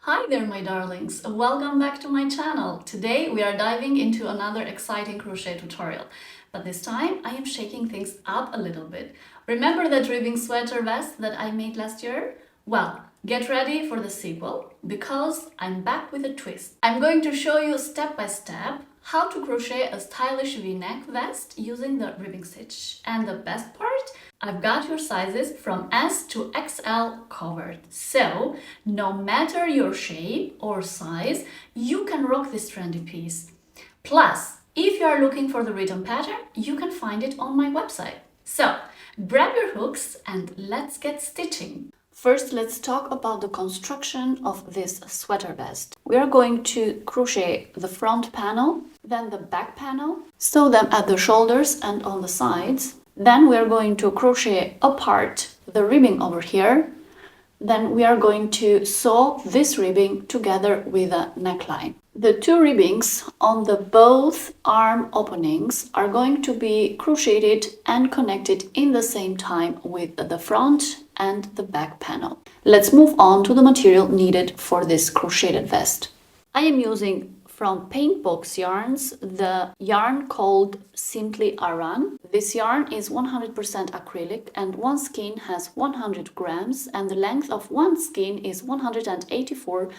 Hi there, my darlings! Welcome back to my channel. Today we are diving into another exciting crochet tutorial, but this time I am shaking things up a little bit. Remember that ribbing sweater vest that I made last year? Well, get ready for the sequel because I'm back with a twist. I'm going to show you step by step how to crochet a stylish v-neck vest using the ribbing stitch. And the best part? I've got your sizes from S to XL covered. So, no matter your shape or size, you can rock this trendy piece. Plus, if you are looking for the written pattern, you can find it on my website. So, grab your hooks and let's get stitching. First, let's talk about the construction of this sweater vest. We are going to crochet the front panel, then the back panel, sew them at the shoulders and on the sides. Then we are going to crochet apart the ribbing over here. Then we are going to sew this ribbing together with a neckline. The two ribbings on the both arm openings are going to be crocheted and connected in the same time with the front and the back panel. Let's move on to the material needed for this crocheted vest. I am using from Paint Box Yarns the yarn called Simply Aran. This yarn is 100% acrylic and one skein has 100 grams and the length of one skein is 184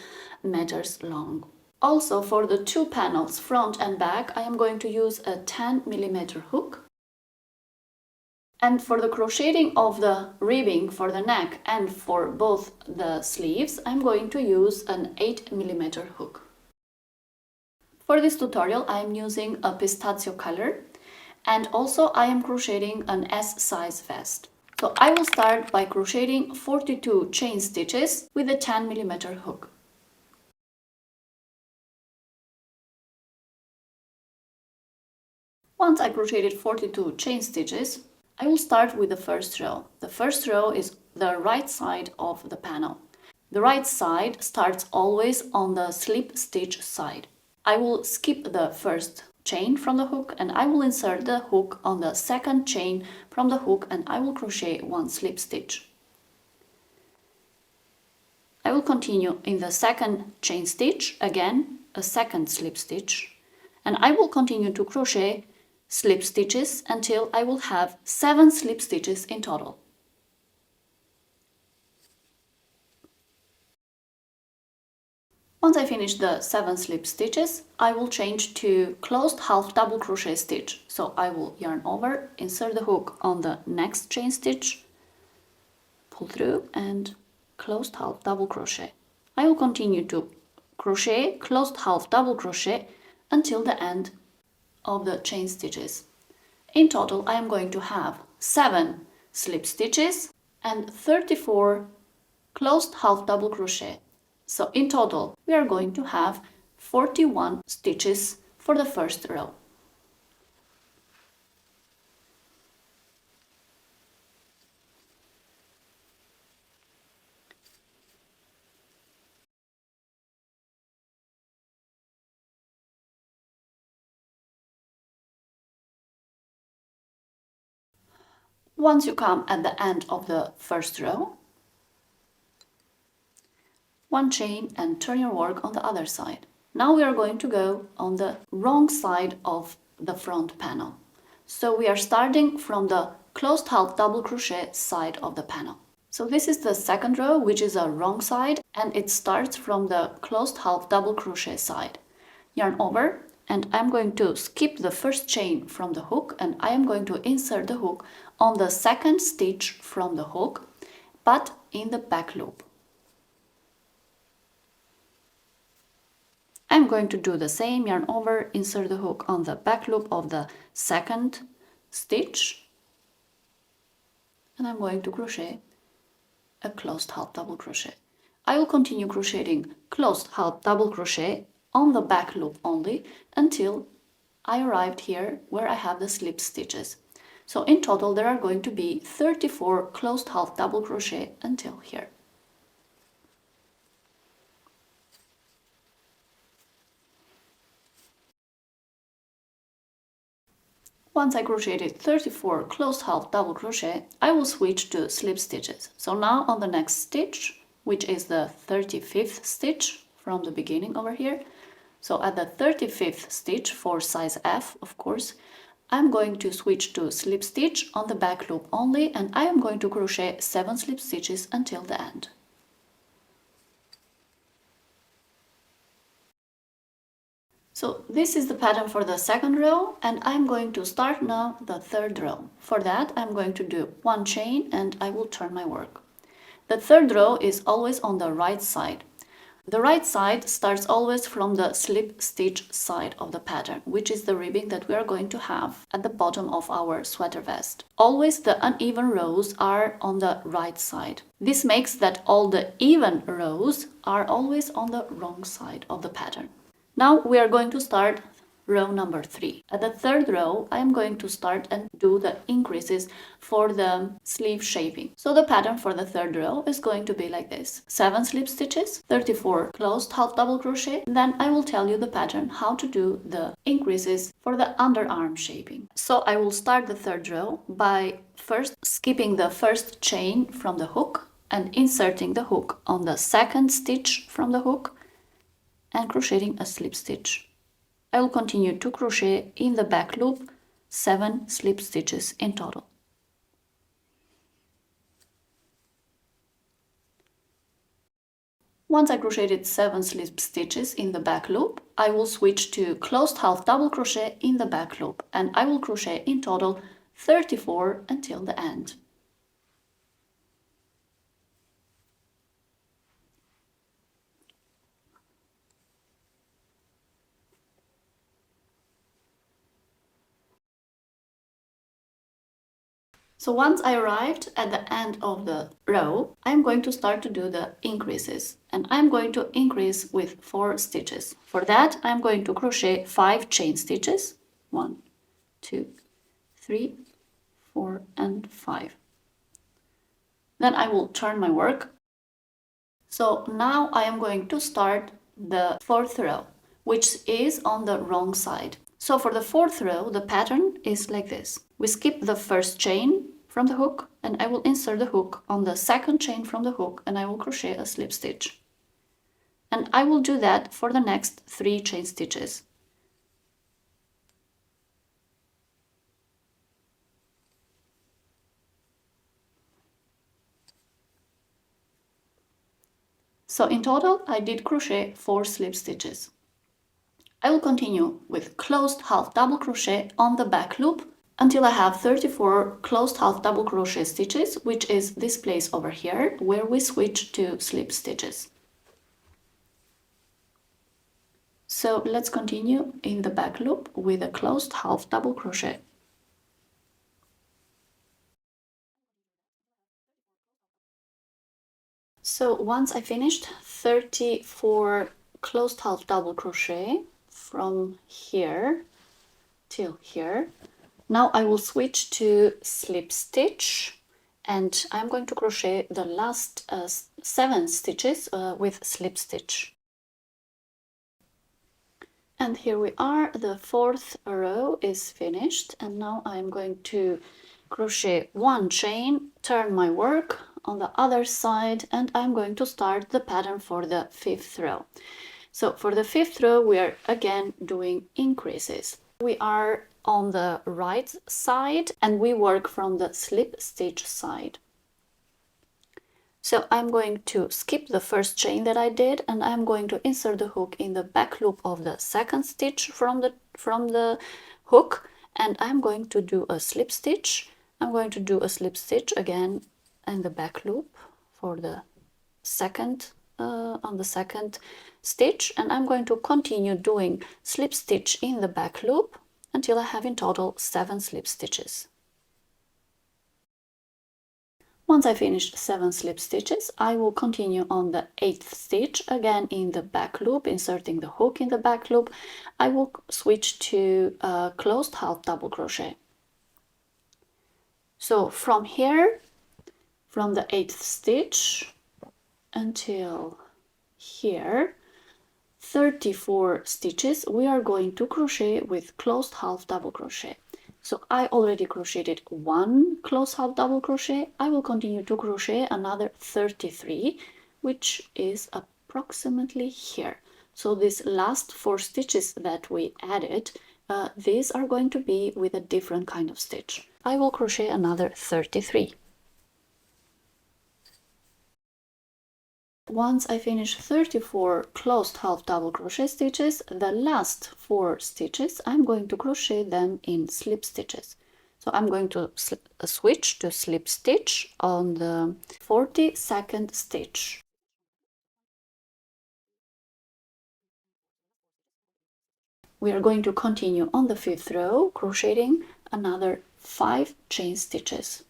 meters long. Also, for the two panels, front and back, I am going to use a 10mm hook. And for the crocheting of the ribbing for the neck and for both the sleeves, I'm going to use an 8mm hook. For this tutorial, I am using a pistachio color and also I am crocheting an S size vest. So I will start by crocheting 42 chain stitches with a 10mm hook. Once I crocheted 42 chain stitches, I will start with the first row. The first row is the right side of the panel. The right side starts always on the slip stitch side. I will skip the first chain from the hook and I will insert the hook on the second chain from the hook and I will crochet one slip stitch. I will continue in the second chain stitch, again a second slip stitch, and I will continue to crochet slip stitches until I will have 7 slip stitches in total. Once I finish the 7 slip stitches, I will change to closed half double crochet stitch. So I will yarn over, insert the hook on the next chain stitch, pull through and closed half double crochet. I will continue to crochet closed half double crochet until the end of the chain stitches. In total, I am going to have 7 slip stitches and 34 closed half double crochet. So in total, we are going to have 41 stitches for the first row. Once you come at the end of the first row, one chain and turn your work on the other side. Now we are going to go on the wrong side of the front panel. So we are starting from the closed half double crochet side of the panel. So this is the second row, which is a wrong side, and it starts from the closed half double crochet side. Yarn over, and I'm going to skip the first chain from the hook and I am going to insert the hook on the second stitch from the hook, but in the back loop. I'm going to do the same, yarn over, insert the hook on the back loop of the second stitch, and I'm going to crochet a closed half double crochet. I will continue crocheting closed half double crochet on the back loop only until I arrived here where I have the slip stitches. So in total there are going to be 34 closed half double crochet until here. Once I crocheted 34 closed half double crochet, I will switch to slip stitches. So now on the next stitch, which is the 35th stitch from the beginning over here. So at the 35th stitch for size F, of course, I'm going to switch to slip stitch on the back loop only, and I am going to crochet 7 slip stitches until the end. So this is the pattern for the second row, and I'm going to start now the third row. For that, I'm going to do 1 chain and I will turn my work. The third row is always on the right side. The right side starts always from the slip stitch side of the pattern, which is the ribbing that we are going to have at the bottom of our sweater vest. Always the uneven rows are on the right side. This makes that all the even rows are always on the wrong side of the pattern. Now we are going to start row number 3. At the third row, I am going to start and do the increases for the sleeve shaping. So the pattern for the third row is going to be like this: 7 slip stitches, 34 closed half double crochet. Then I will tell you the pattern how to do the increases for the underarm shaping. So I will start the third row by first skipping the first chain from the hook and inserting the hook on the second stitch from the hook and crocheting a slip stitch. I will continue to crochet in the back loop 7 slip stitches in total. Once I crocheted 7 slip stitches in the back loop, I will switch to closed half double crochet in the back loop, and I will crochet in total 34 until the end. So once I arrived at the end of the row, I'm going to start to do the increases, and I'm going to increase with 4 stitches. For that, I'm going to crochet 5 chain stitches, 1, 2, 3, 4, and 5. Then I will turn my work. So now I am going to start the 4th row, which is on the wrong side. So for the 4th row, the pattern is like this. We skip the first chain from the hook, and I will insert the hook on the second chain from the hook, and I will crochet a slip stitch. And I will do that for the next 3 chain stitches. So in total, I did crochet 4 slip stitches. I will continue with closed half double crochet on the back loop until I have 34 closed half double crochet stitches, which is this place over here where we switch to slip stitches. So let's continue in the back loop with a closed half double crochet. So once I finished 34 closed half double crochet from here till here, now I will switch to slip stitch, and I'm going to crochet the last 7 stitches with slip stitch. And here we are, the 4th row is finished, and now I'm going to crochet 1 chain, turn my work on the other side, and I'm going to start the pattern for the 5th row. So for the 5th row, we are again doing increases. We are on the right side and we work from the slip stitch side. So I'm going to skip the first chain that I did, and I'm going to insert the hook in the back loop of the second stitch from the hook, and I'm going to do a slip stitch. I'm going to do a slip stitch again in the back loop for the second on the second stitch, and I'm going to continue doing slip stitch in the back loop until I have in total 7 slip stitches. Once I finish 7 slip stitches, I will continue on the 8th stitch, again in the back loop, inserting the hook in the back loop. I will switch to closed half double crochet. So from here, from the 8th stitch until here, 34 stitches, we are going to crochet with closed half double crochet. So I already crocheted 1 closed half double crochet. I will continue to crochet another 33, which is approximately here. So these last 4 stitches that we added, these are going to be with a different kind of stitch. I will crochet another 33. Once I finish 34 closed half double crochet stitches, the last 4 stitches I'm going to crochet them in slip stitches. So I'm going to switch to slip stitch on the 42nd stitch. We are going to continue on the 5th row, crocheting another 5 chain stitches.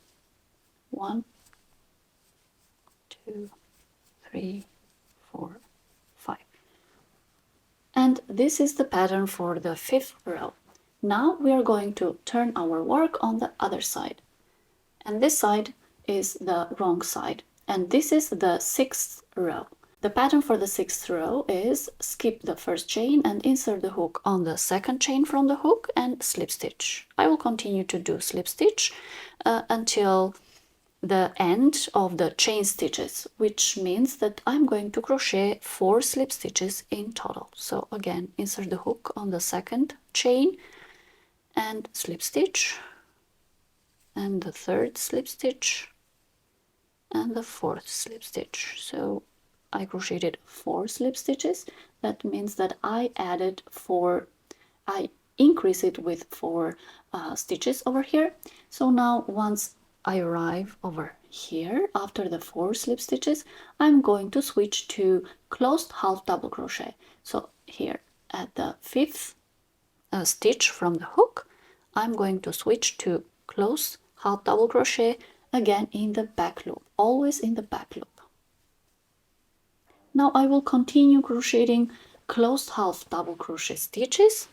1, 2, 3, 4, 5. And this is the pattern for the 5th row. Now we are going to turn our work on the other side. And this side is the wrong side. And this is the 6th row. The pattern for the 6th row is skip the first chain and insert the hook on the second chain from the hook and slip stitch. I will continue to do slip stitch until the end of the chain stitches, which means that I'm going to crochet 4 slip stitches in total. So again, insert the hook on the second chain and slip stitch, and the 3rd slip stitch, and the 4th slip stitch. So I crocheted 4 slip stitches. That means that I increase it with 4 stitches over here. So now once I arrive over here after the 4 slip stitches, I'm going to switch to closed half double crochet. So here at the 5th stitch from the hook, I'm going to switch to closed half double crochet again in the back loop, always in the back loop. Now I will continue crocheting closed half double crochet stitches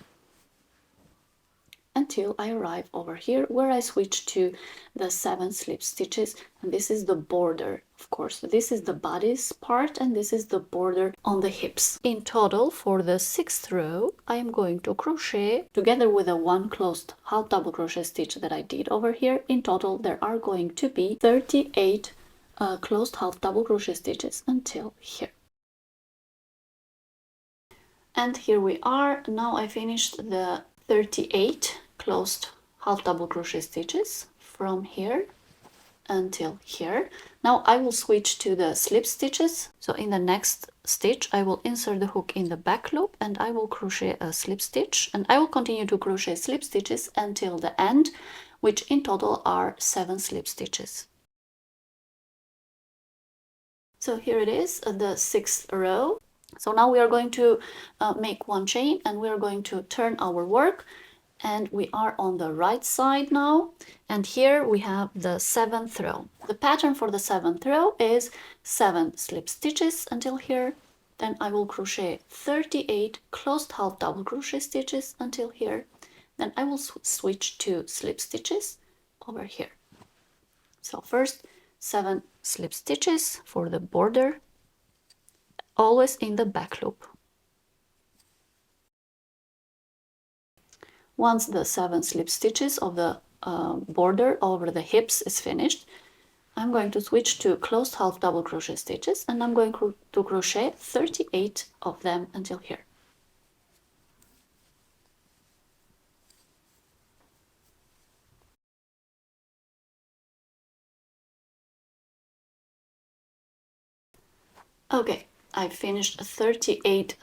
until I arrive over here where I switch to the 7 slip stitches, and this is the border. Of course, this is the bodice part and this is the border on the hips. In total, for the 6th row, I am going to crochet together with the 1 closed half double crochet stitch that I did over here. In total, there are going to be 38 closed half double crochet stitches until here. And here we are. Now I finished the 38 closed half double crochet stitches from here until here. Now I will switch to the slip stitches. So in the next stitch I will insert the hook in the back loop and I will crochet a slip stitch, and I will continue to crochet slip stitches until the end, which in total are 7 slip stitches. So here it is, the 6th row. So now we are going to make 1 chain and we are going to turn our work, and we are on the right side now, and here we have the 7th row. The pattern for the 7th row is 7 slip stitches until here, then I will crochet 38 closed half double crochet stitches until here, then I will switch to slip stitches over here. So first 7 slip stitches for the border, always in the back loop. Once the 7 slip stitches of the border over the hips is finished, I'm going to switch to closed half double crochet stitches, and I'm going to crochet 38 of them until here. Okay, I finished 38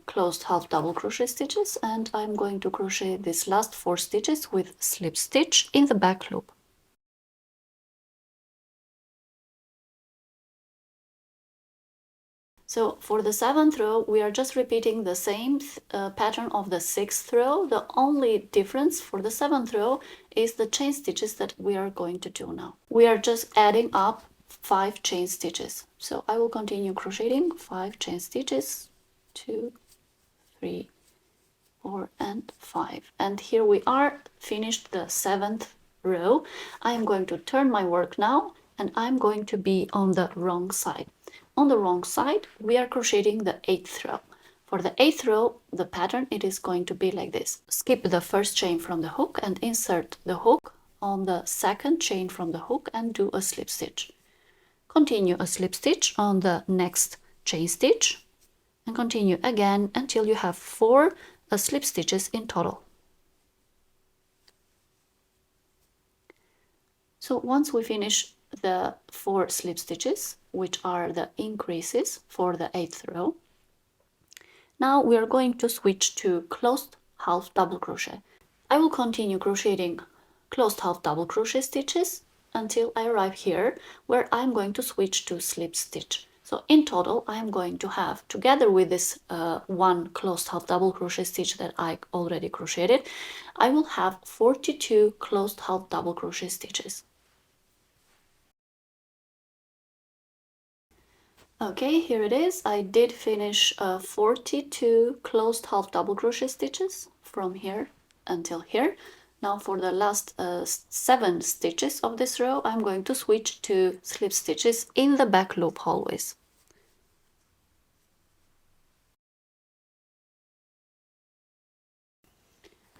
closed half double crochet stitches, and I'm going to crochet these last 4 stitches with slip stitch in the back loop. So for the 7th row, we are just repeating the same pattern of the 6th row. The only difference for the 7th row is the chain stitches that we are going to do now. We are just adding up 5 chain stitches. So I will continue crocheting 5 chain stitches, 2, 3, 4, and 5. And here we are, finished the 7th row. I am going to turn my work now, and I'm going to be on the wrong side. On the wrong side, we are crocheting the 8th row. For the 8th row, the pattern, it is going to be like this. Skip the first chain from the hook and insert the hook on the second chain from the hook and do a slip stitch. continue a slip stitch on the next chain stitch, and continue again until you have 4 slip stitches in total. So once we finish the 4 slip stitches, which are the increases for the 8th row, now we are going to switch to closed half double crochet. I will continue crocheting closed half double crochet stitches until I arrive here, where I'm going to switch to slip stitch. So in total, I'm going to have, together with this one closed half double crochet stitch that I already crocheted, I will have 42 closed half double crochet stitches. Okay, here it is. I did finish 42 closed half double crochet stitches from here until here. Now for the last 7 stitches of this row, I'm going to switch to slip stitches in the back loop always.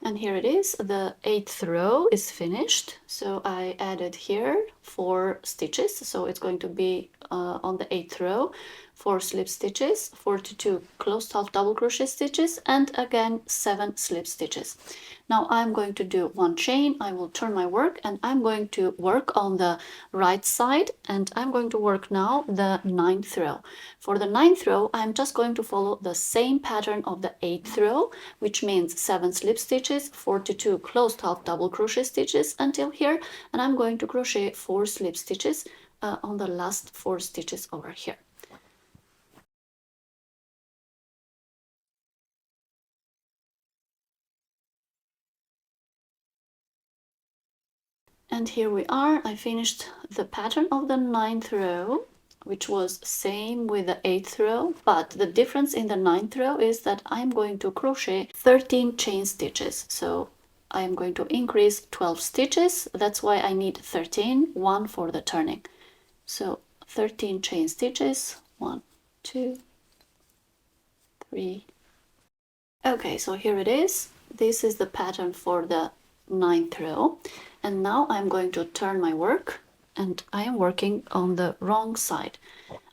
And here it is, the 8th row is finished. So I added here 4 stitches, so it's going to be on the 8th row, 4 slip stitches, 42 closed half double crochet stitches, and again 7 slip stitches. Now I'm going to do 1 chain, I will turn my work, and I'm going to work on the right side, and I'm going to work now the 9th row. For the 9th row, I'm just going to follow the same pattern of the 8th row, which means 7 slip stitches, 42 closed half double crochet stitches until here, and I'm going to crochet 4 slip stitches on the last 4 stitches over here. And here we are. I finished the pattern of the 9th row, which was same with the 8th row, but the difference in the 9th row is that I'm going to crochet 13 chain stitches. So I'm going to increase 12 stitches. That's why I need 13, 1 for the turning. So 13 chain stitches, 1, 2, 3. Okay, so here it is. This is the pattern for the 9th row. And now I'm going to turn my work, and I am working on the wrong side.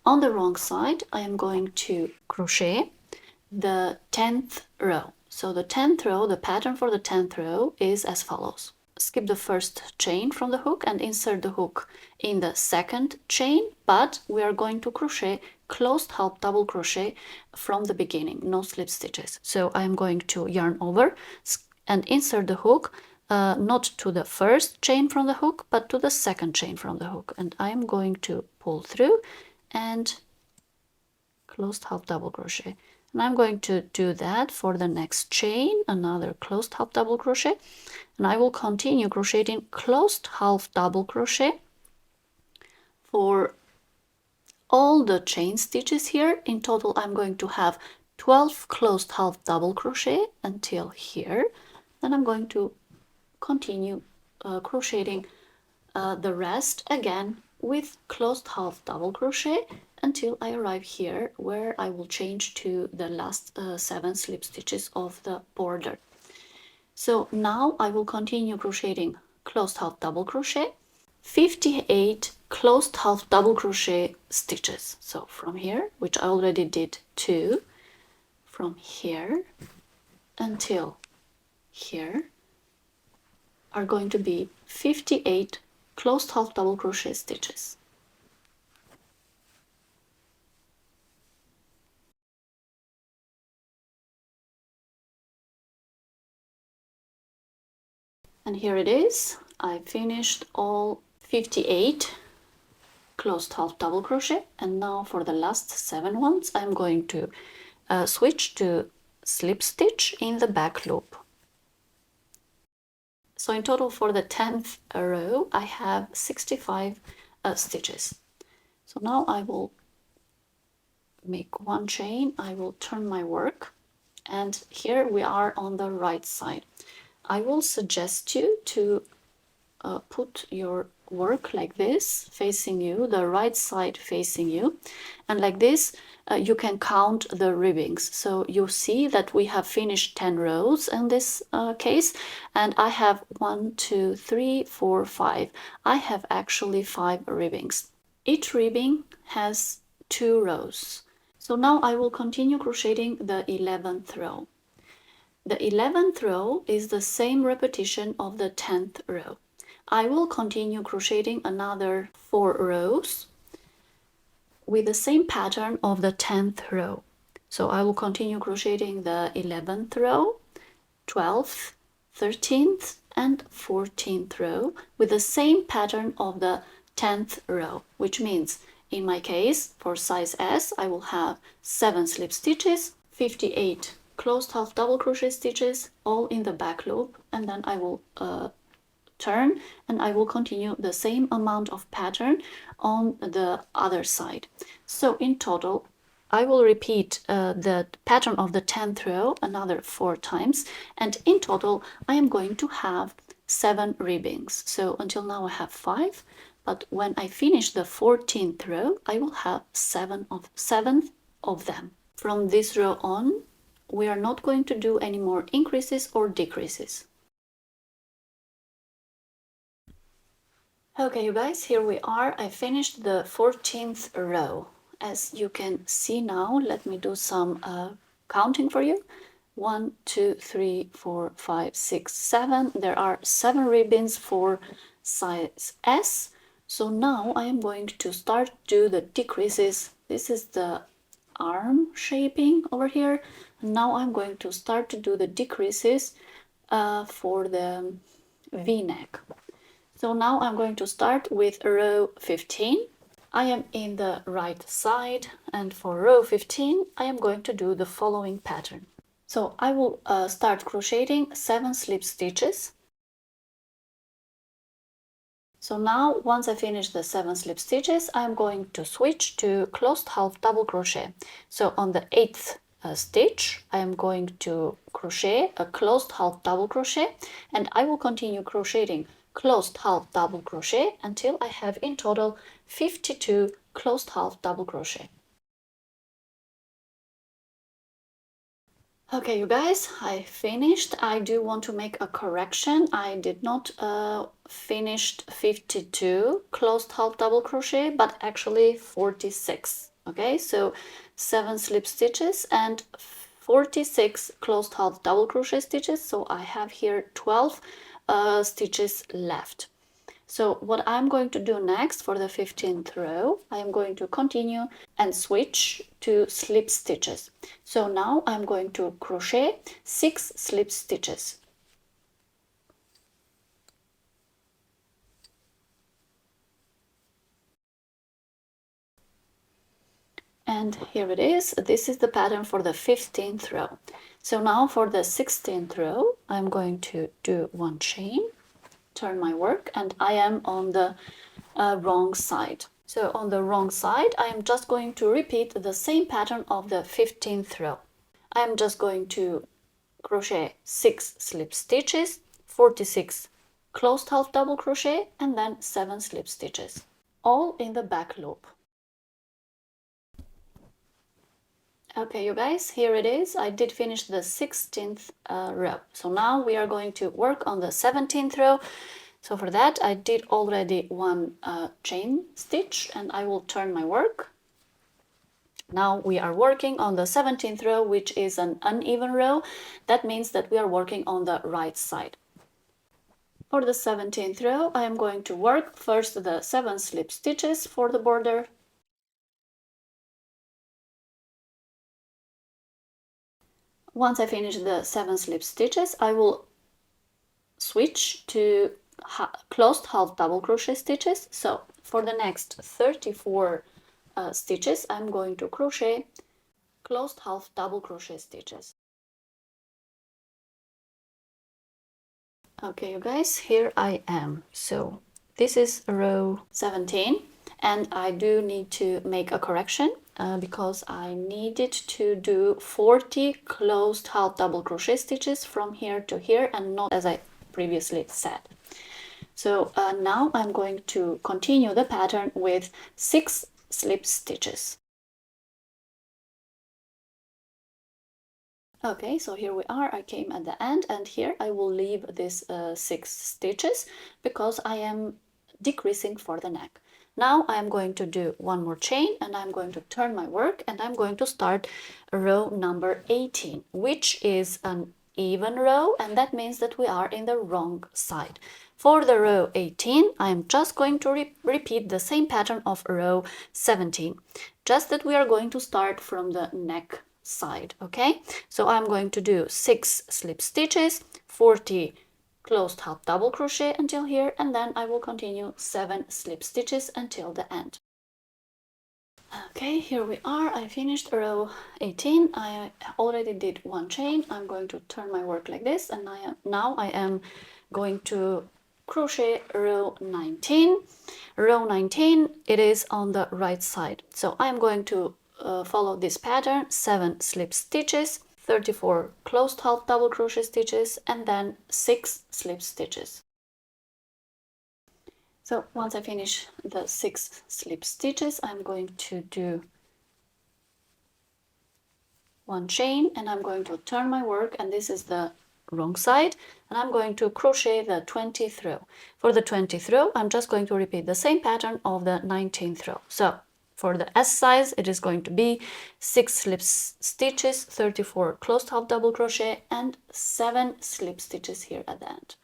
On the wrong side, I am going to crochet the 10th row. So the 10th row, the pattern for the 10th row is as follows. Skip the first chain from the hook and insert the hook in the second chain, but we are going to crochet closed half double crochet from the beginning, no slip stitches. So I'm going to yarn over and insert the hook not to the first chain from the hook, but to the second chain from the hook. And I'm going to pull through and closed half double crochet. And I'm going to do that for the next chain, another closed half double crochet. And I will continue crocheting closed half double crochet for all the chain stitches here. In total, I'm going to have 12 closed half double crochet until here. Then I'm going to continue crocheting the rest again with closed half double crochet until I arrive here, where I will change to the last 7 slip stitches of the border. So now I will continue crocheting closed half double crochet, 58 closed half double crochet stitches. So from here, which I already did 2, from here until here are going to be 58 closed half double crochet stitches. And here it is. I finished all 58 closed half double crochet, and now for the last 7 ones I'm going to switch to slip stitch in the back loop. So in total for the 10th row I have 65 stitches. So now I will make 1 chain, I will turn my work, and here we are on the right side. I will suggest you to put your work like this, facing you, the right side facing you, and like this you can count the ribbings. So you see that we have finished 10 rows in this case, and I have 1, 2, 3, 4, 5. I have actually 5 ribbings. Each ribbing has 2 rows. So now I will continue crocheting the 11th row. The 11th row is the same repetition of the 10th row. I will continue crocheting another 4 rows with the same pattern of the 10th row. So I will continue crocheting the 11th row, 12th, 13th and 14th row with the same pattern of the 10th row, which means in my case for size S I will have 7 slip stitches, 58 closed half double crochet stitches all in the back loop, and then I will turn and I will continue the same amount of pattern on the other side. So in total I will repeat the pattern of the 10th row another 4 times, and in total I am going to have 7 ribbings. So until now I have 5, but when I finish the 14th row I will have 7 of them. From this row on we are not going to do any more increases or decreases. Okay, you guys, here we are. I finished the 14th row. As you can see now, let me do some counting for you. 1, 2, 3, 4, 5, 6, 7. There are 7 ribbons for size S. So now I am going to start do the decreases. This is the arm shaping over here. Now I'm going to start to do the decreases for the V-neck. So now I'm going to start with row 15. I am in the right side, and for row 15 I am going to do the following pattern. So I will start crocheting 7 slip stitches. So now once I finish the 7 slip stitches I'm going to switch to closed half double crochet. So on the 8th stitch I am going to crochet a closed half double crochet, and I will continue crocheting closed half double crochet until I have in total 52 closed half double crochet. Okay, you guys, I finished. I do want to make a correction. I did not finish 52 closed half double crochet, but actually 46. Okay, so 7 slip stitches and 46 closed half double crochet stitches. So I have here 12 stitches left. So what I'm going to do next for the 15th row, I am going to continue and switch to slip stitches. So now I'm going to crochet 6 slip stitches. And here it is. This is the pattern for the 15th row. So now for the 16th row, I'm going to do 1 chain, turn my work, and I am on the wrong side. So on the wrong side, I am just going to repeat the same pattern of the 15th row. I am just going to crochet 6 slip stitches, 46 closed half double crochet, and then 7 slip stitches, all in the back loop. Okay, you guys, here it is. I did finish the 16th row. So now we are going to work on the 17th row. So for that I did already 1 chain stitch, and I will turn my work. Now we are working on the 17th row, which is an uneven row. That means that we are working on the right side. For the 17th row I am going to work first the 7 slip stitches for the border. Once I finish the 7 slip stitches I will switch to closed half double crochet stitches. So for the next 34 stitches I'm going to crochet closed half double crochet stitches. Okay, you guys, here I am. So this is row 17, and I do need to make a correction because I needed to do 40 closed half double crochet stitches from here to here, and not as I previously said. So now I'm going to continue the pattern with 6 slip stitches. Okay, so here we are. I came at the end, and here I will leave this 6 stitches because I am decreasing for the neck. Now I'm going to do one more chain and I'm going to turn my work and I'm going to start row number 18, which is an even row, and that means that we are in the wrong side. For the row 18, I'm just going to repeat the same pattern of row 17, just that we are going to start from the neck side, okay? So I'm going to do 6 slip stitches, 40 closed half double crochet until here, and then I will continue 7 slip stitches until the end. Okay, here we are. I finished row 18. I already did one chain. I'm going to turn my work like this, and now I am going to crochet row 19. Row 19, it is on the right side. So I'm going to follow this pattern, 7 slip stitches, 34 closed half double crochet stitches, and then 6 slip stitches. So once I finish the 6 slip stitches, I'm going to do one chain and I'm going to turn my work, and this is the wrong side, and I'm going to crochet the 20th row. For the 20th row, I'm just going to repeat the same pattern of the 19th row. So for the S size, it is going to be 6 slip stitches, 34 closed half double crochet, and 7 slip stitches here at the end.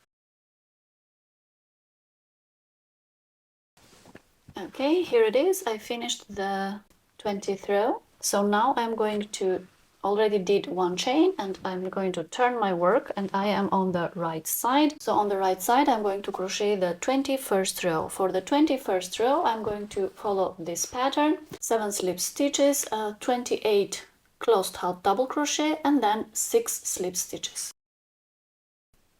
Okay, here it is. I finished the 20th row. So now I'm going to already did one chain and I'm going to turn my work, and I am on the right side. So on the right side, I'm going to crochet the 21st row. For the 21st row, I'm going to follow this pattern, 7 slip stitches, 28 closed half double crochet, and then 6 slip stitches.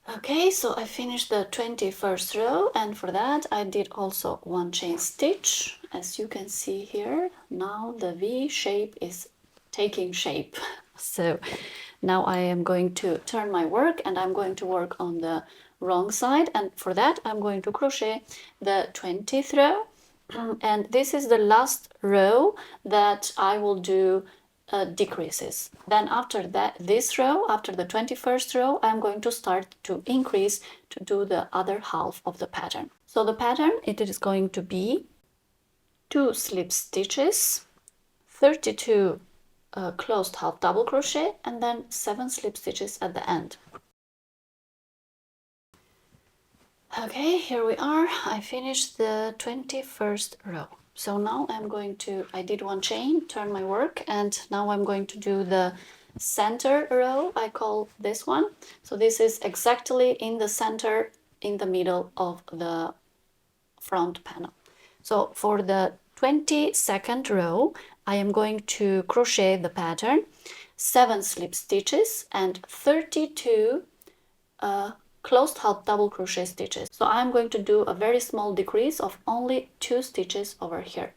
Okay, so I finished the 21st row, and for that I did also one chain stitch. As you can see here, now the V shape is taking shape. So now I am going to turn my work and I'm going to work on the wrong side, and for that I'm going to crochet the 20th row. And this is the last row that I will do decreases. Then after that, this row, after the 21st row, I'm going to start to increase to do the other half of the pattern. So the pattern, it is going to be 2 slip stitches, 32 closed half double crochet, and then 7 slip stitches at the end. Okay, here we are. I finished the 21st row. So now I'm going to, I did one chain, turn my work, and now I'm going to do the center row, I call this one. So this is exactly in the center, in the middle of the front panel. So for the 22nd row, I am going to crochet the pattern, 7 slip stitches and 32 closed half double crochet stitches. So I'm going to do a very small decrease of only 2 stitches over here.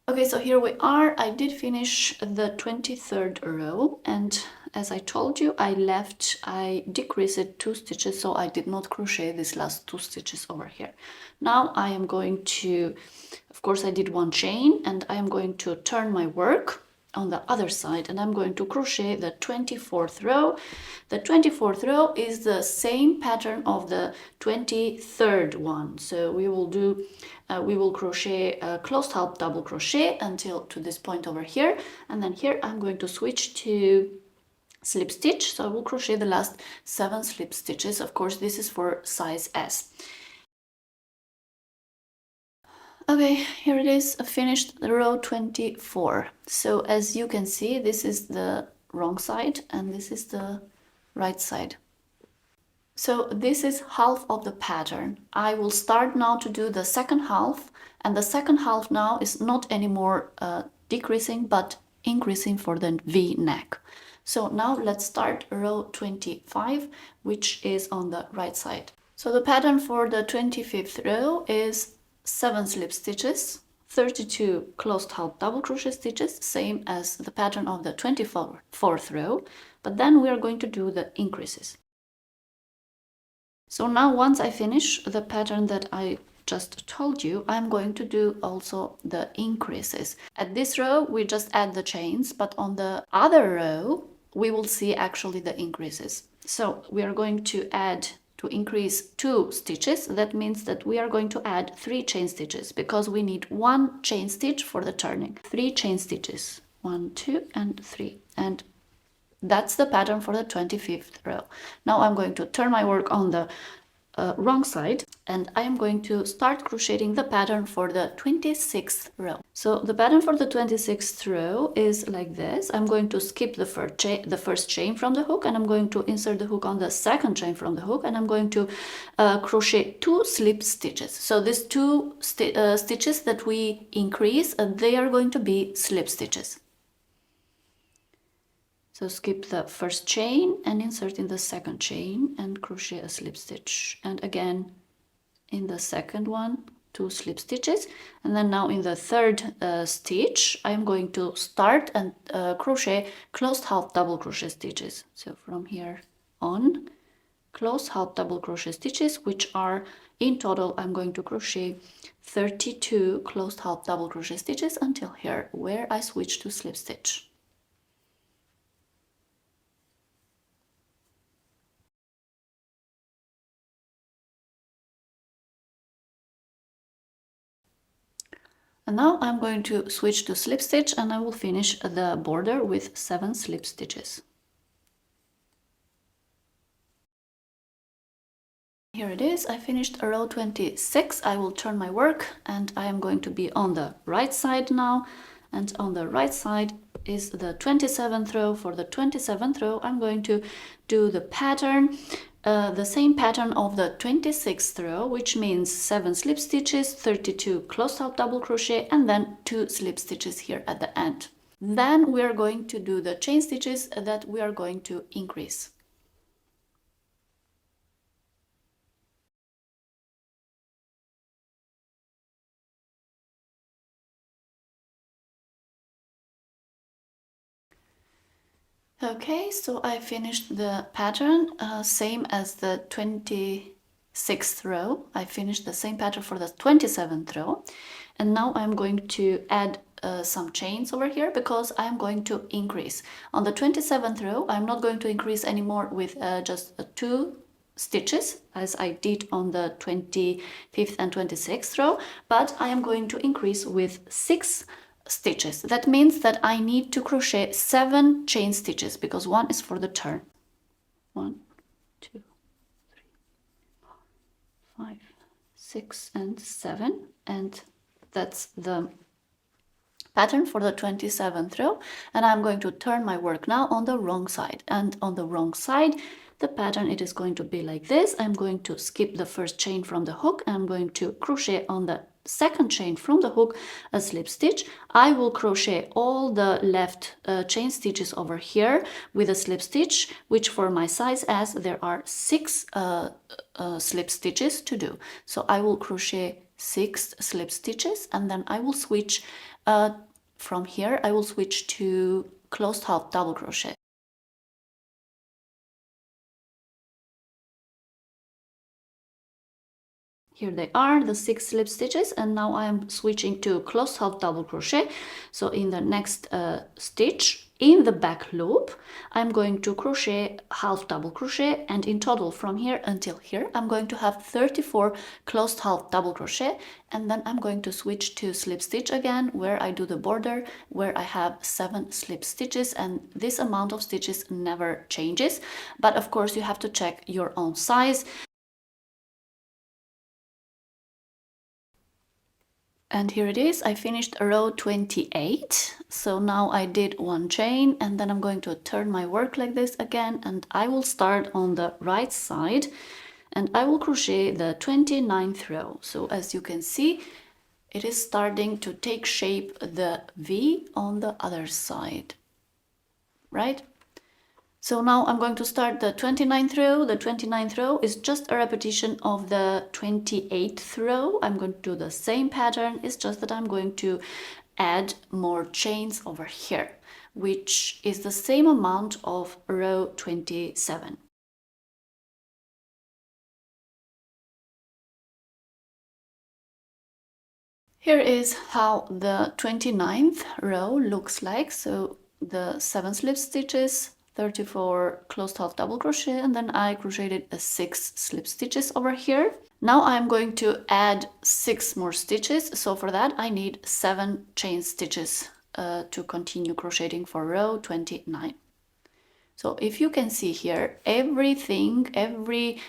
Okay, so here we are. I did finish the 23rd row, and as I told you, I decreased 2 stitches, so I did not crochet these last 2 stitches over here. Now I am going to, of course I did one chain, and I am going to turn my work on the other side, and I'm going to crochet the 24th row. The 24th row is the same pattern of the 23rd one. So we will crochet a closed half double crochet until to this point over here, and then here I'm going to switch to slip stitch. So I will crochet the last 7 slip stitches. Of course, this is for size S. Okay, here it is, finished row 24. So as you can see, this is the wrong side and this is the right side. So this is half of the pattern. I will start now to do the second half, and the second half now is not anymore decreasing but increasing for the V neck. So now let's start row 25, which is on the right side. So the pattern for the 25th row is 7 slip stitches, 32 closed half double crochet stitches, same as the pattern of the 24th row, but then we are going to do the increases. So now once I finish the pattern that I just told you, I'm going to do also the increases. At this row we just add the chains, but on the other row we will see actually the increases. So we are going to add to increase 2 stitches, that means that we are going to add 3 chain stitches because we need 1 chain stitch for the turning. 3 chain stitches, 1, 2 and 3, and that's the pattern for the 25th row. Now I'm going to turn my work on the wrong side, and I am going to start crocheting the pattern for the 26th row. So the pattern for the 26th row is like this. I'm going to skip the first chain from the hook, and I'm going to insert the hook on the second chain from the hook, and I'm going to crochet 2 slip stitches. So these 2 stitches that we increase, they are going to be slip stitches. So skip the first chain and insert in the second chain and crochet a slip stitch, and again in the second one 2 slip stitches, and then now in the third stitch I'm going to start and crochet closed half double crochet stitches. So from here on, closed half double crochet stitches, which are in total I'm going to crochet 32 closed half double crochet stitches until here where I switch to slip stitch. And now I'm going to switch to slip stitch, and I will finish the border with 7 slip stitches. Here it is, I finished row 26. I will turn my work and I am going to be on the right side now, and on the right side is the 27th row. For the 27th row I'm going to do the pattern, the same pattern of the 26th row, which means 7 slip stitches, 32 closed half double crochet, and then 2 slip stitches here at the end. Then we are going to do the chain stitches that we are going to increase. Okay, so I finished the pattern, same as the 26th row. I finished the same pattern for the 27th row. And now I'm going to add some chains over here because I'm going to increase. On the 27th row, I'm not going to increase anymore with just 2 stitches as I did on the 25th and 26th row, but I am going to increase with 6 stitches. That means that I need to crochet 7 chain stitches because 1 is for the turn. 1, 2, 3, 4, 5, 6 and 7, and that's the pattern for the 27th row. And I'm going to turn my work now on the wrong side, and on the wrong side the pattern it is going to be like this. I'm going to skip the first chain from the hook, and I'm going to crochet on the second chain from the hook a slip stitch. I will crochet all the left chain stitches over here with a slip stitch, which for my size, as there are 6 slip stitches to do. So I will crochet 6 slip stitches, and then I will switch from here I will switch to closed half double crochet. Here they are, the 6 slip stitches, and now I am switching to closed half double crochet. So in the next stitch in the back loop I'm going to crochet half double crochet, and in total from here until here I'm going to have 34 closed half double crochet, and then I'm going to switch to slip stitch again where I do the border, where I have 7 slip stitches, and this amount of stitches never changes, but of course you have to check your own size. And here it is, I finished row 28. So now I did 1 chain, and then I'm going to turn my work like this again, and I will start on the right side and I will crochet the 29th row. So as you can see, it is starting to take shape the V on the other side, right? So now I'm going to start the 29th row. The 29th row is just a repetition of the 28th row. I'm going to do the same pattern, it's just that I'm going to add more chains over here, which is the same amount of row 27. Here is how the 29th row looks like. So the 7 slip stitches, 34 closed half double crochet, and then I crocheted 6 slip stitches over here. Now I'm going to add 6 more stitches, so for that I need 7 chain stitches to continue crocheting for row 29. So if you can see here, every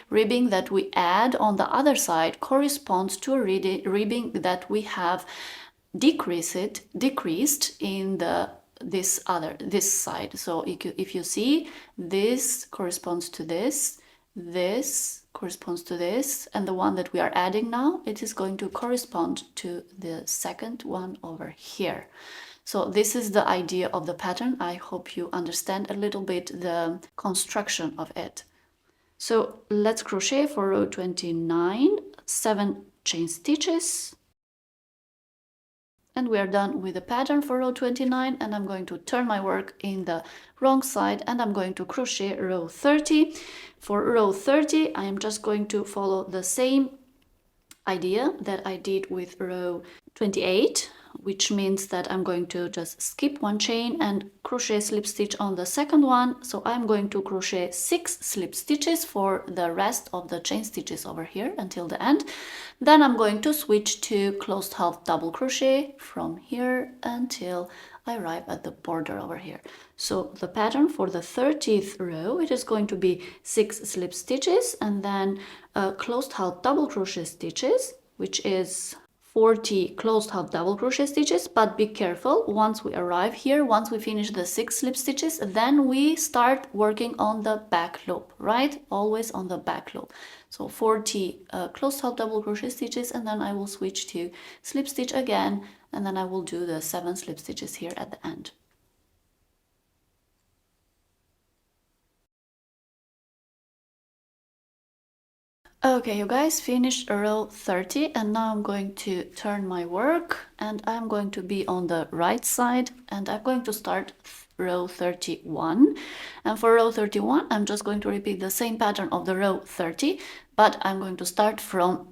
ribbing that we add on the other side corresponds to a ribbing that we have decreased in this side. So if you see, this corresponds to this corresponds to this, and the one that we are adding now, it is going to correspond to the second one over here. So this is the idea of the pattern. I hope you understand a little bit the construction of it. So let's crochet for row 29, 7 chain stitches. And we are done with the pattern for row 29, and I'm going to turn my work in the wrong side and I'm going to crochet row 30. For row 30, I am just going to follow the same idea that I did with row 28, which means that I'm going to just skip 1 chain and crochet slip stitch on the second one. So I'm going to crochet 6 slip stitches for the rest of the chain stitches over here until the end. Then I'm going to switch to closed half double crochet from here until I arrive at the border over here. So the pattern for the 30th row, it is going to be 6 slip stitches and then closed half double crochet stitches, which is 40 closed half double crochet stitches. But be careful, once we arrive here, once we finish the 6 slip stitches, then we start working on the back loop, right? Always on the back loop. So 40 closed half double crochet stitches, and then I will switch to slip stitch again, and then I will do the 7 slip stitches here at the end. Okay, you guys, finished row 30, and now I'm going to turn my work and I'm going to be on the right side, and I'm going to start row 31. And for row 31, I'm just going to repeat the same pattern of the row 30, but I'm going to start from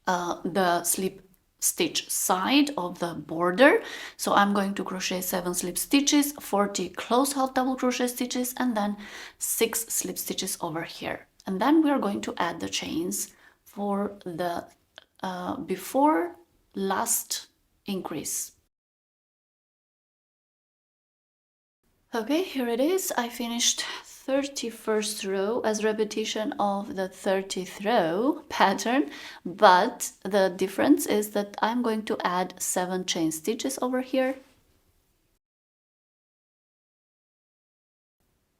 the slip stitch side of the border. So I'm going to crochet 7 slip stitches, 40 closed half double crochet stitches, and then 6 slip stitches over here. And then we are going to add the chains for the before last increase. Okay, here it is. I finished 31st row as repetition of the 30th row pattern, but the difference is that I'm going to add 7 chain stitches over here.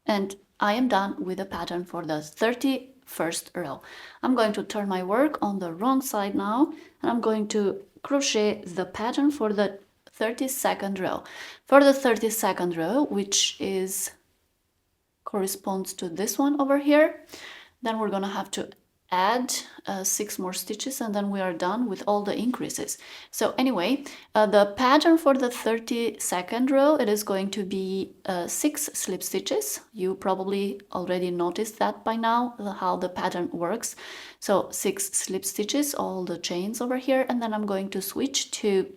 And I am done with the pattern for the 31st row. I'm going to turn my work on the wrong side now, and I'm going to crochet the pattern for the 32nd row. For the 32nd row, which corresponds to this one over here, then we're gonna have to add 6 more stitches, and then we are done with all the increases. So anyway, the pattern for the 32nd row, it is going to be 6 slip stitches. You probably already noticed that by now, how the pattern works. So 6 slip stitches, all the chains over here, and then I'm going to switch to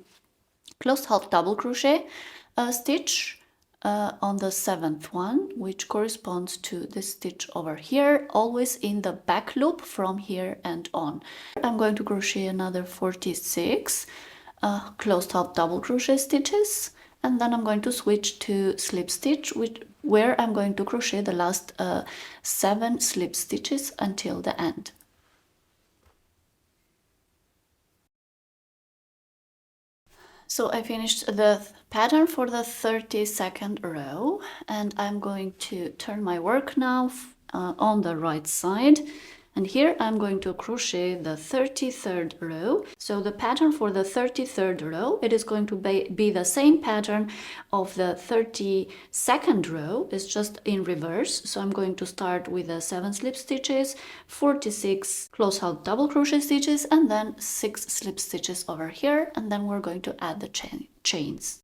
closed half double crochet stitch on the 7th one, which corresponds to this stitch over here, always in the back loop from here and on. I'm going to crochet another 46 closed half double crochet stitches, and then I'm going to switch to slip stitch, where I'm going to crochet the last 7 slip stitches until the end. So I finished the pattern for the 32nd row, and I'm going to turn my work now on the right side, and here I'm going to crochet the 33rd row. So the pattern for the 33rd row, it is going to be the same pattern of the 32nd row, it's just in reverse. So I'm going to start with the 7 slip stitches, 46 closed half double crochet stitches, and then 6 slip stitches over here, and then we're going to add the chains.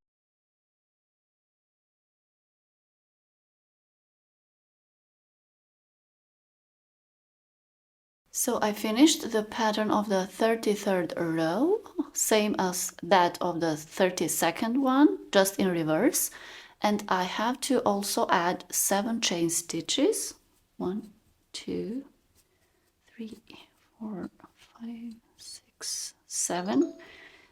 So I finished the pattern of the 33rd row, same as that of the 32nd one, just in reverse. and I have to also add 7 chain stitches. 1, 2, 3, 4, 5, 6, 7.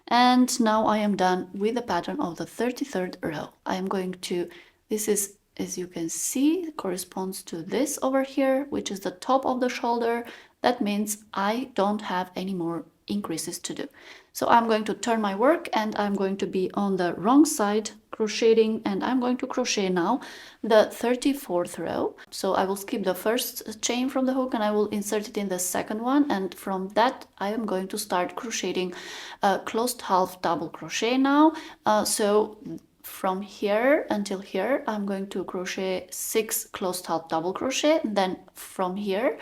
And now I am done with the pattern of the 33rd row. I am going to, this is, as you can see, corresponds to this over here, which is the top of the shoulder. That means I don't have any more increases to do. So I'm going to turn my work and I'm going to be on the wrong side crocheting, and I'm going to crochet now the 34th row. So I will skip the first chain from the hook and I will insert it in the second one, and from that I am going to start crocheting closed half double crochet now. So from here until here I'm going to crochet 6 closed half double crochet. Then from here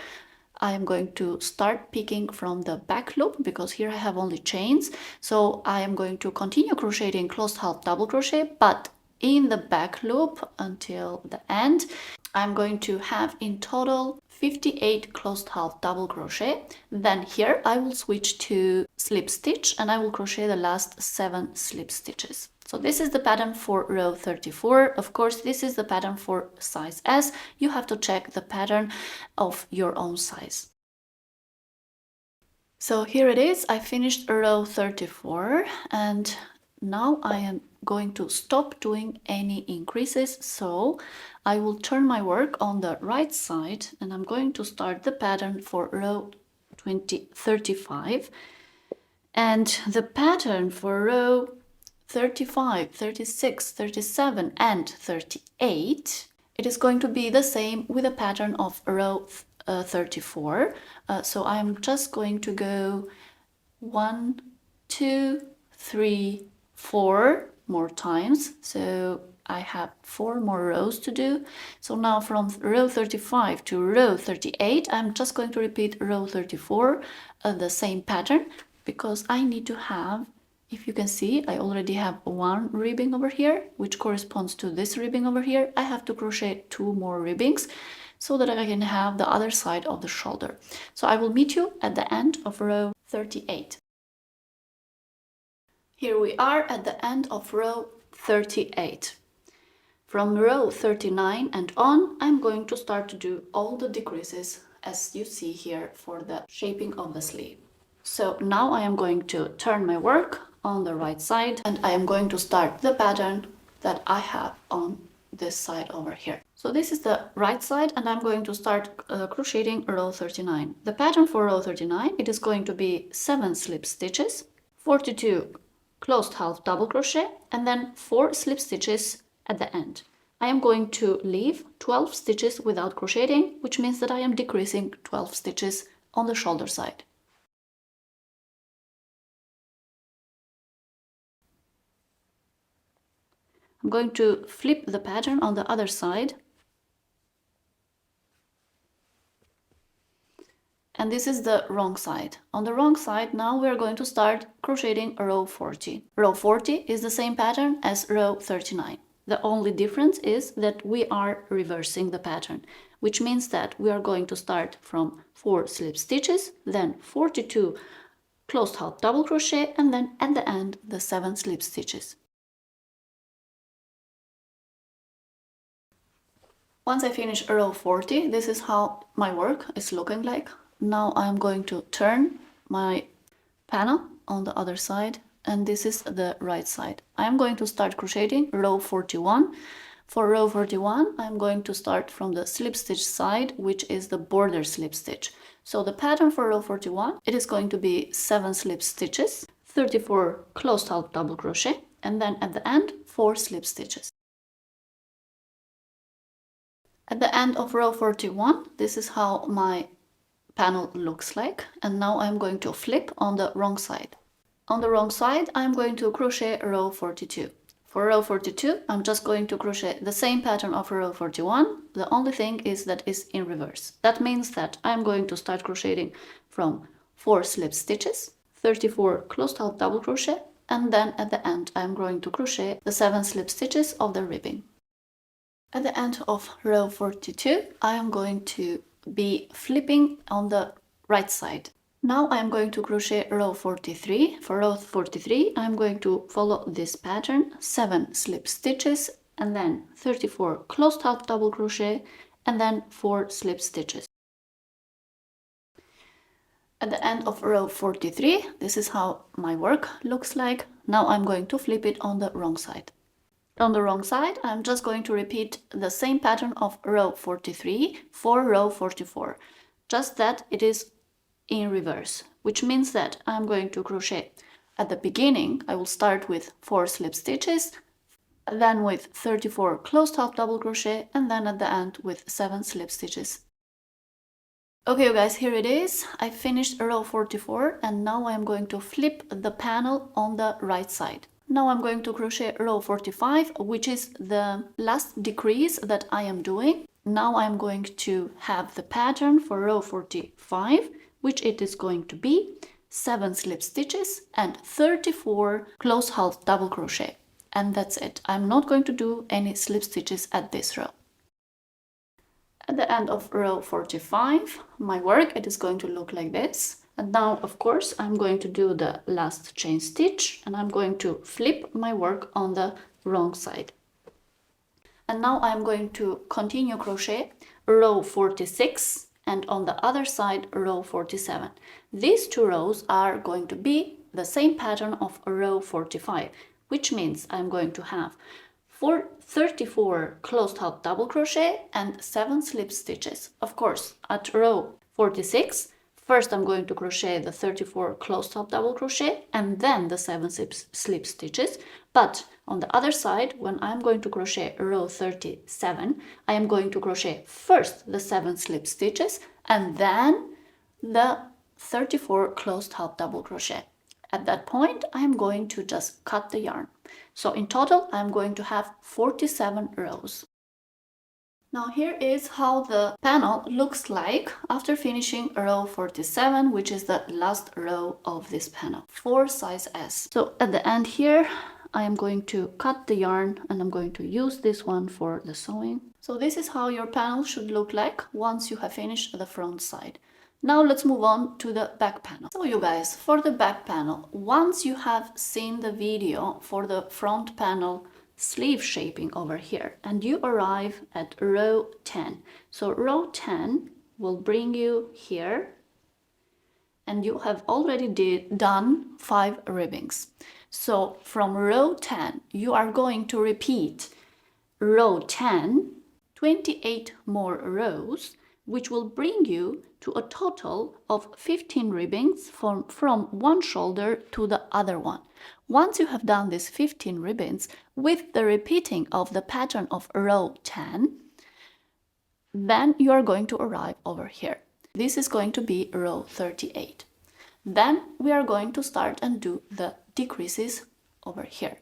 I am going to start picking from the back loop, because here I have only chains. So I am going to continue crocheting closed half double crochet, but in the back loop until the end. I'm going to have in total 58 closed half double crochet. Then here I will switch to slip stitch and I will crochet the last 7 slip stitches. So this is the pattern for row 34. Of course, this is the pattern for size S. You have to check the pattern of your own size. So here it is. I finished row 34 and now I am going to stop doing any increases. So I will turn my work on the right side and I'm going to start the pattern for row 35. And the pattern for row 35, 36, 37 and 38, it is going to be the same with the pattern of row 34. So I'm just going to go 1, 2, 3, 4 more times. So I have 4 more rows to do. So now from row 35 to row 38, I'm just going to repeat row 34, the same pattern, because I need to have, if you can see, I already have 1 ribbing over here, which corresponds to this ribbing over here. I have to crochet 2 more ribbings so that I can have the other side of the shoulder. So I will meet you at the end of row 38. Here we are at the end of row 38. From row 39 and on, I'm going to start to do all the decreases as you see here for the shaping of the sleeve. So now I am going to turn my work on the right side and I am going to start the pattern that I have on this side over here. So this is the right side and I'm going to start crocheting row 39. The pattern for row 39, it is going to be 7 slip stitches, 42 closed half double crochet and then 4 slip stitches at the end. I am going to leave 12 stitches without crocheting, which means that I am decreasing 12 stitches on the shoulder side. I'm going to flip the pattern on the other side. And this is the wrong side. On the wrong side, now we are going to start crocheting row 40. Row 40 is the same pattern as row 39. The only difference is that we are reversing the pattern, which means that we are going to start from 4 slip stitches, then 42 closed half double crochet, and then at the end the 7 slip stitches. Once I finish row 40, this is how my work is looking like. Now I'm going to turn my panel on the other side, and this is the right side. I'm going to start crocheting row 41. For row 41, I'm going to start from the slip stitch side, which is the border slip stitch. So the pattern for row 41, it is going to be 7 slip stitches, 34 closed half double crochet, and then at the end 4 slip stitches. At the end of row 41, this is how my panel looks like, and now I'm going to flip on the wrong side. On the wrong side, I'm going to crochet row 42. For row 42, I'm just going to crochet the same pattern of row 41. The only thing is that it's in reverse. That means that I'm going to start crocheting from 4 slip stitches, 34 closed half double crochet, and then at the end I'm going to crochet the 7 slip stitches of the ribbing. At the end of row 42, I am going to be flipping on the right side. Now I am going to crochet row 43. For row 43, I'm going to follow this pattern, 7 slip stitches, and then 34 closed half double crochet, and then 4 slip stitches. At the end of row 43, this is how my work looks like. Now I'm going to flip it on the wrong side. On the wrong side, I'm just going to repeat the same pattern of row 43 for row 44, just that it is in reverse, which means that I'm going to crochet. At the beginning, I will start with 4 slip stitches, then with 34 closed half double crochet, and then at the end with 7 slip stitches. Okay, you guys, here it is. I finished row 44, and now I'm going to flip the panel on the right side. Now I'm going to crochet row 45, which is the last decrease that I am doing. Now I'm going to have the pattern for row 45, which it is going to be 7 slip stitches and 34 closed half double crochet. And that's it. I'm not going to do any slip stitches at this row. At the end of row 45, my work, it is going to look like this. And now, of course, I'm going to do the last chain stitch, and I'm going to flip my work on the wrong side. And now I'm going to continue crochet row 46 and on the other side row 47. These 2 rows are going to be the same pattern of row 45, which means I'm going to have 34 closed half double crochet and 7 slip stitches. Of course, at row 46, first I'm going to crochet the 34 closed half double crochet and then the 7 slip stitches. But on the other side, when I'm going to crochet row 37, I am going to crochet first the 7 slip stitches and then the 34 closed half double crochet. At that point, I'm going to just cut the yarn. So in total, I'm going to have 47 rows. Now here is how the panel looks like after finishing row 47, which is the last row of this panel for size S. So at the end here, I am going to cut the yarn and I'm going to use this one for the sewing. So this is how your panel should look like once you have finished the front side. Now let's move on to the back panel. So you guys, for the back panel, once you have seen the video for the front panel sleeve shaping over here and you arrive at row 10. So row 10 will bring you here and you have already done 5 ribbings. So from row 10, you are going to repeat row 10, 28 more rows, which will bring you to a total of 15 ribbings from one shoulder to the other one. Once you have done these 15 ribbons with the repeating of the pattern of row 10, then you are going to arrive over here. This is going to be row 38. Then we are going to start and do the decreases over here.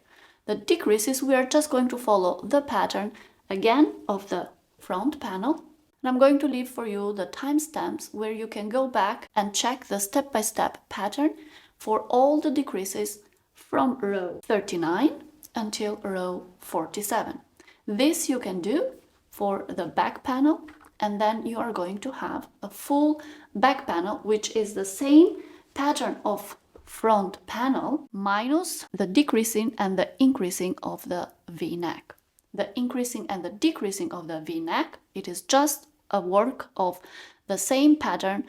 The decreases, we are just going to follow the pattern again of the front panel. And I'm going to leave for you the timestamps where you can go back and check the step-by-step pattern for all the decreases from row 39 until row 47. This you can do for the back panel, and then you are going to have a full back panel, which is the same pattern of front panel minus the decreasing and the increasing of the V-neck. The increasing and the decreasing of the V-neck, it is just a work of the same pattern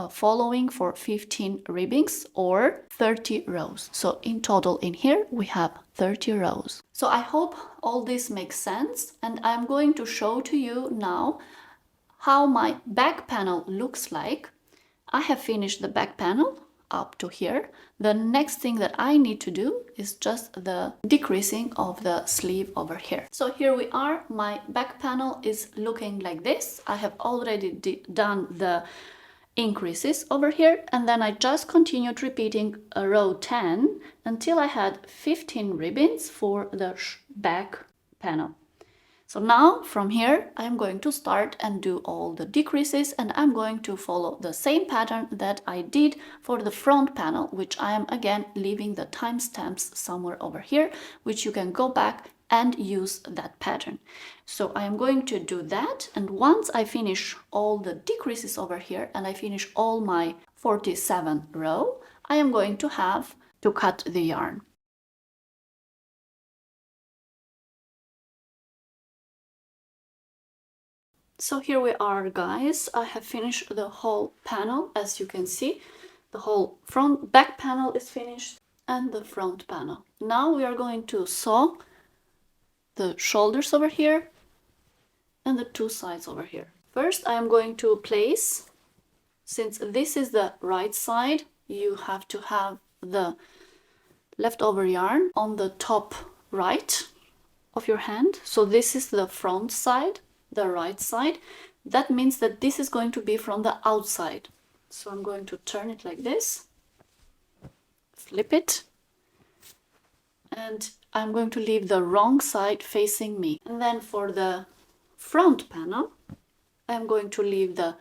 following for 15 ribbings or 30 rows. So in total in here we have 30 rows. So I hope all this makes sense, and I'm going to show to you now how my back panel looks like. I have finished the back panel up to here. The next thing that I need to do is just the decreasing of the sleeve over here. So here we are, my back panel is looking like this. I have already done the increases over here, and then I just continued repeating a row 10 until I had 15 ribbons for the back panel. So now from here I'm going to start and do all the decreases, and I'm going to follow the same pattern that I did for the front panel, which I am again leaving the timestamps somewhere over here, which you can go back and use that pattern. So I am going to do that, and once I finish all the decreases over here and I finish all my 47 row, I am going to have to cut the yarn. So here we are, guys. I have finished the whole panel, as you can see. The whole back panel is finished and the front panel. Now we are going to sew the shoulders over here and the two sides over here. First, I am going to place, since this is the right side, you have to have the leftover yarn on the top right of your hand. So this is the front side, the right side. That means that this is going to be from the outside. So I'm going to turn it like this, flip it, and I'm going to leave the wrong side facing me. And then for the front panel, I'm going to leave the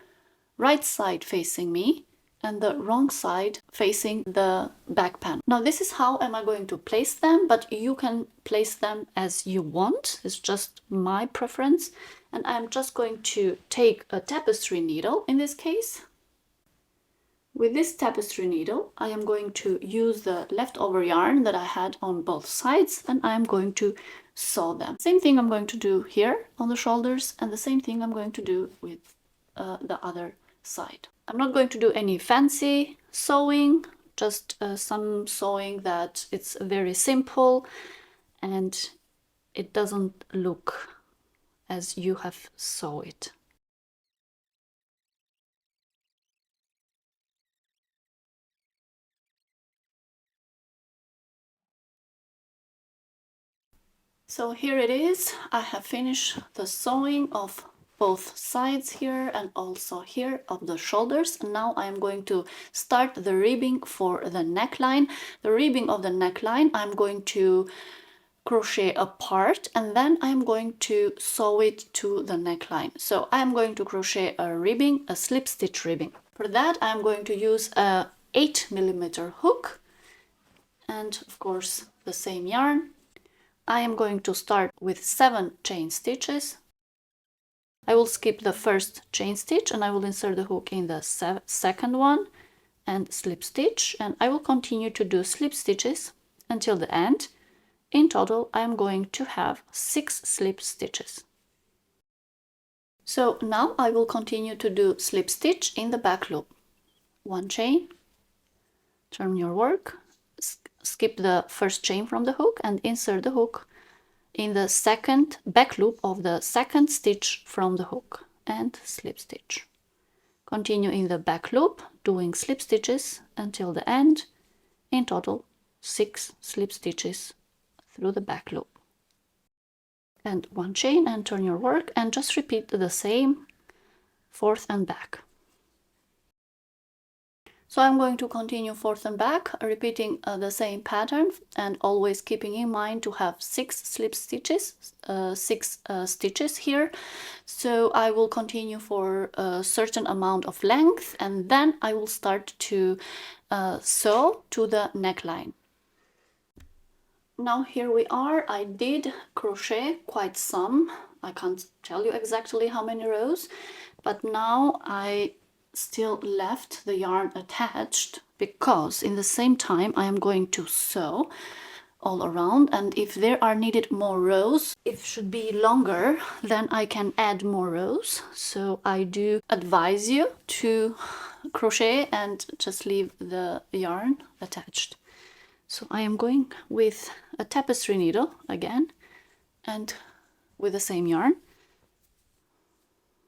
right side facing me and the wrong side facing the back panel. Now this is how am I going to place them, but you can place them as you want. It's just my preference. And I'm just going to take a tapestry needle in this case. With this tapestry needle, I am going to use the leftover yarn that I had on both sides, and I'm going to sew them. Same thing I'm going to do here on the shoulders, and the same thing I'm going to do with the other side. I'm not going to do any fancy sewing, just some sewing that it's very simple and it doesn't look as you have sewn it. So here it is. I have finished the sewing of both sides here and also here of the shoulders. And now I am going to start the ribbing for the neckline. The ribbing of the neckline I'm going to crochet a part and then I'm going to sew it to the neckline. So I'm going to crochet a ribbing, a slip stitch ribbing. For that I'm going to use a 8mm hook and of course the same yarn. I am going to start with 7 chain stitches. I will skip the first chain stitch and I will insert the hook in the second one and slip stitch, and I will continue to do slip stitches until the end. In total, I am going to have 6 slip stitches. So now I will continue to do slip stitch in the back loop. 1 chain, turn your work, skip the first chain from the hook and insert the hook in the second back loop of the second stitch from the hook and slip stitch. Continue in the back loop doing slip stitches until the end. In total 6 slip stitches through the back loop. And 1 chain and turn your work and just repeat the same forth and back. So I'm going to continue forth and back, repeating the same pattern and always keeping in mind to have 6 slip stitches, 6 stitches here. So I will continue for a certain amount of length and then I will start to sew to the neckline. Now here we are. I did crochet quite some. I can't tell you exactly how many rows, but now I still left the yarn attached because in the same time I am going to sew all around, and if there are needed more rows, it should be longer, then I can add more rows. So I do advise you to crochet and just leave the yarn attached. So I am going with a tapestry needle again and with the same yarn.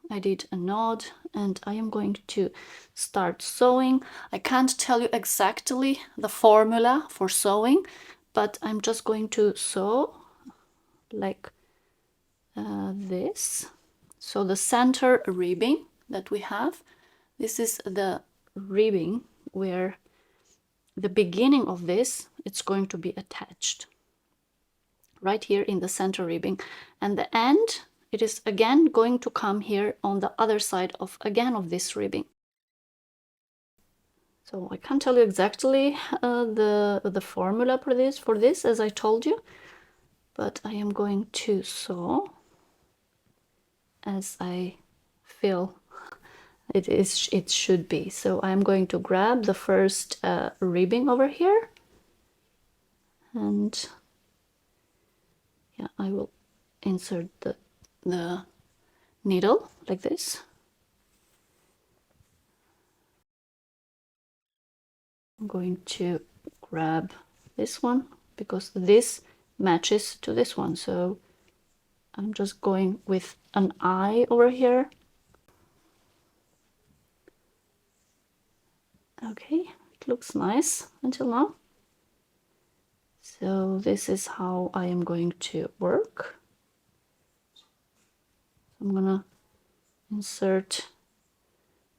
I did a knot and I am going to start sewing. I can't tell you exactly the formula for sewing, but I'm just going to sew like this. So the center ribbing that we have, this is the ribbing where the beginning of this, it's going to be attached right here in the center ribbing, and the end, it is again going to come here on the other side of this ribbing. So I can't tell you exactly the formula for this as I told you, but I am going to sew as I feel it should be. So I'm going to grab the first ribbing over here, and yeah, I will insert the needle like this. I'm going to grab this one because this matches to this one, so I'm just going with an eye over here. Okay, it looks nice until now. So this is how I am going to work. I'm gonna insert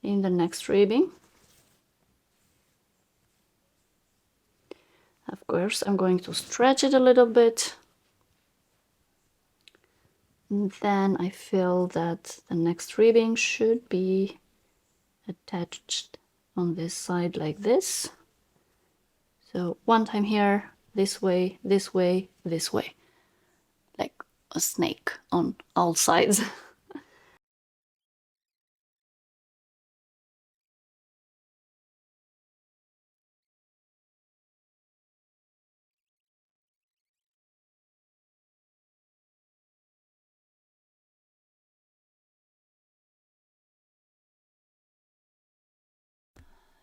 in the next ribbing. Of course, I'm going to stretch it a little bit. And then I feel that the next ribbing should be attached on this side like this. So one time here, this way, this way, this way, like a snake on all sides.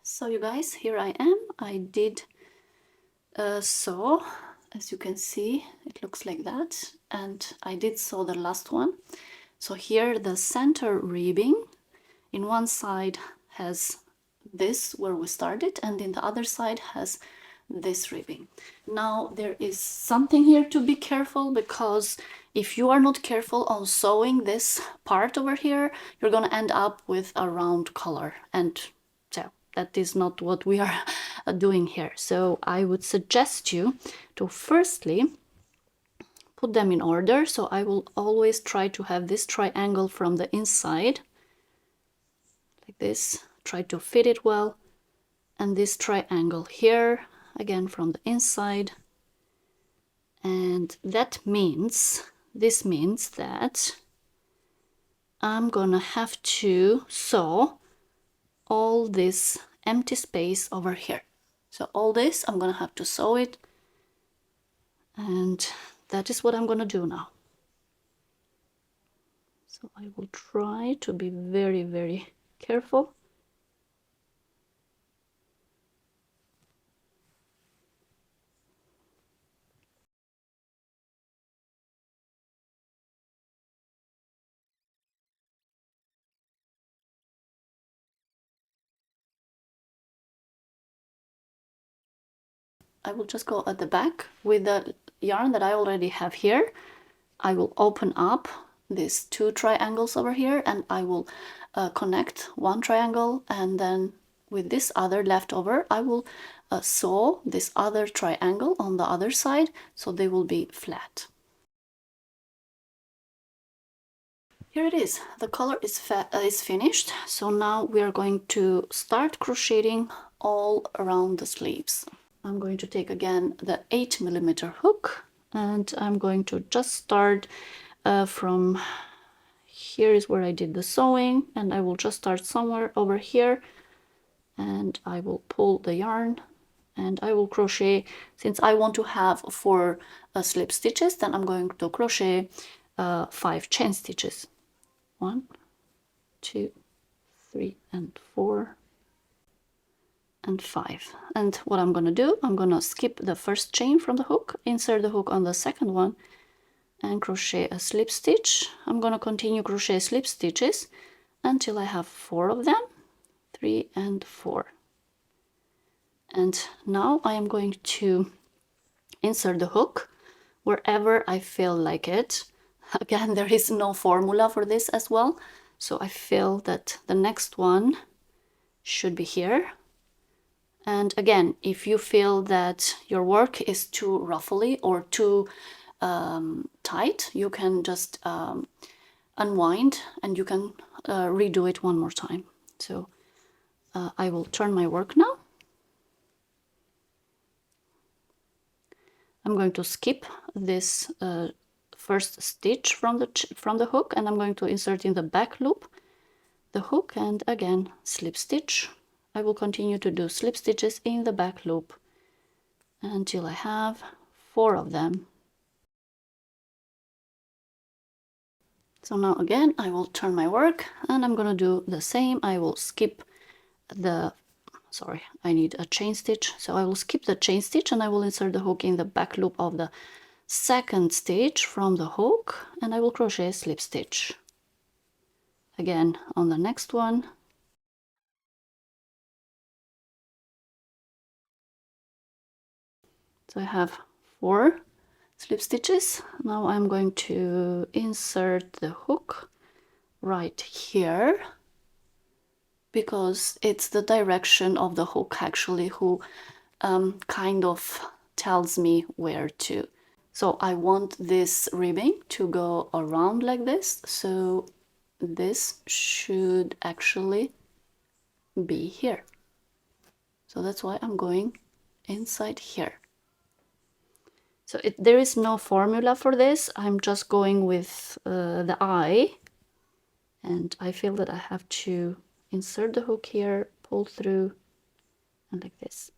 So you guys, here I am. I did sew, as you can see, it looks like that, and I did sew the last one. So here the center ribbing in one side has this where we started, and in the other side has this ribbing. Now there is something here to be careful, because if you are not careful on sewing this part over here, you're gonna end up with a round collar, and so that is not what we are doing here. So I would suggest you to firstly put them in order. So I will always try to have this triangle from the inside like this, try to fit it well, and this triangle here again from the inside. And that means, this means that I'm gonna have to sew all this empty space over here. So all this, I'm gonna have to sew it, and that is what I'm gonna do now. So I will try to be very, very careful. I will just go at the back with the yarn that I already have here. I will open up these two triangles over here, and I will connect one triangle, and then with this other leftover I will sew this other triangle on the other side, so they will be flat. Here it is, the collar is finished. So now we are going to start crocheting all around the sleeves. I'm going to take again the 8mm hook, and I'm going to just start from here is where I did the sewing, and I will just start somewhere over here, and I will pull the yarn, and I will crochet. Since I want to have 4 slip stitches, then I'm going to crochet 5 chain stitches. 1, 2, 3, and 4, and 5. And what I'm gonna do, I'm gonna skip the first chain from the hook, insert the hook on the second one, and crochet a slip stitch. I'm gonna continue crochet slip stitches until I have 4 of them, 3 and 4. And now I am going to insert the hook wherever I feel like it. Again, there is no formula for this as well, so I feel that the next one should be here. And again, if you feel that your work is too ruffly or too tight, you can just unwind, and you can redo it one more time. So I will turn my work now. I'm going to skip this first stitch from the hook, and I'm going to insert in the back loop the hook, and again slip stitch. I will continue to do slip stitches in the back loop until I have 4 of them. So now again, I will turn my work and I'm gonna do the same. I will skip the, sorry, I need a chain stitch. So I will skip the chain stitch and I will insert the hook in the back loop of the second stitch from the hook, and I will crochet a slip stitch. Again, on the next one. So I have 4 slip stitches. Now I'm going to insert the hook right here, because it's the direction of the hook actually who kind of tells me where to. So I want this ribbing to go around like this, so this should actually be here. So that's why I'm going inside here. So there is no formula for this. I'm just going with the eye, and I feel that I have to insert the hook here, pull through, and like this.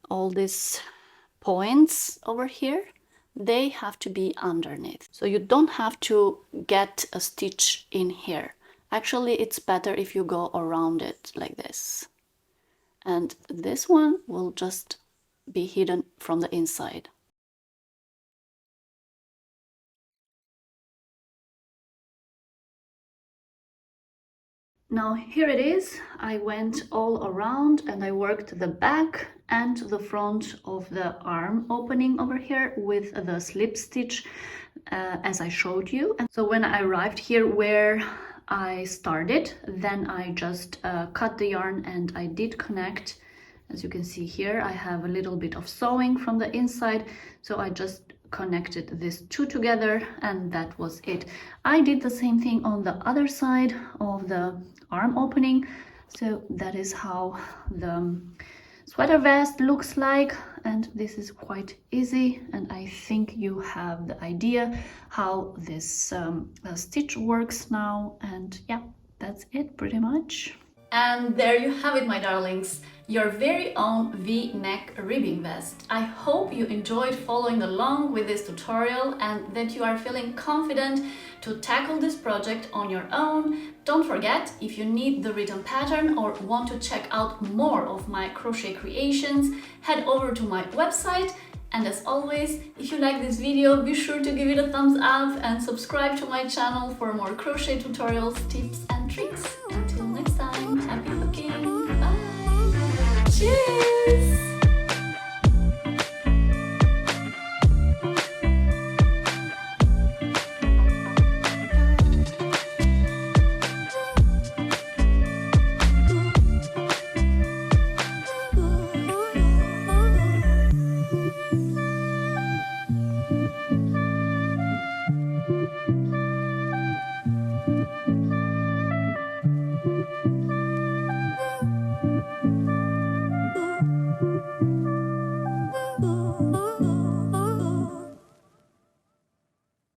All these points over here, they have to be underneath. So you don't have to get a stitch in here. Actually, it's better if you go around it like this. And this one will just be hidden from the inside. Now here it is. I went all around and I worked the back and the front of the arm opening over here with the slip stitch as I showed you. And so when I arrived here where I started, then I just cut the yarn and I did connect. As you can see here, I have a little bit of sewing from the inside, so I just connected these two together and that was it. I did the same thing on the other side of the arm opening, so that is how the sweater vest looks like, and this is quite easy, and I think you have the idea how this stitch works now. And yeah, that's it pretty much. And there you have it, my darlings, your very own V-neck ribbing vest. I hope you enjoyed following along with this tutorial and that you are feeling confident to tackle this project on your own. Don't forget, if you need the written pattern or want to check out more of my crochet creations, head over to my website. And as always, if you like this video, be sure to give it a thumbs up and subscribe to my channel for more crochet tutorials, tips and tricks. Until next time, happy cooking! Bye! Cheers!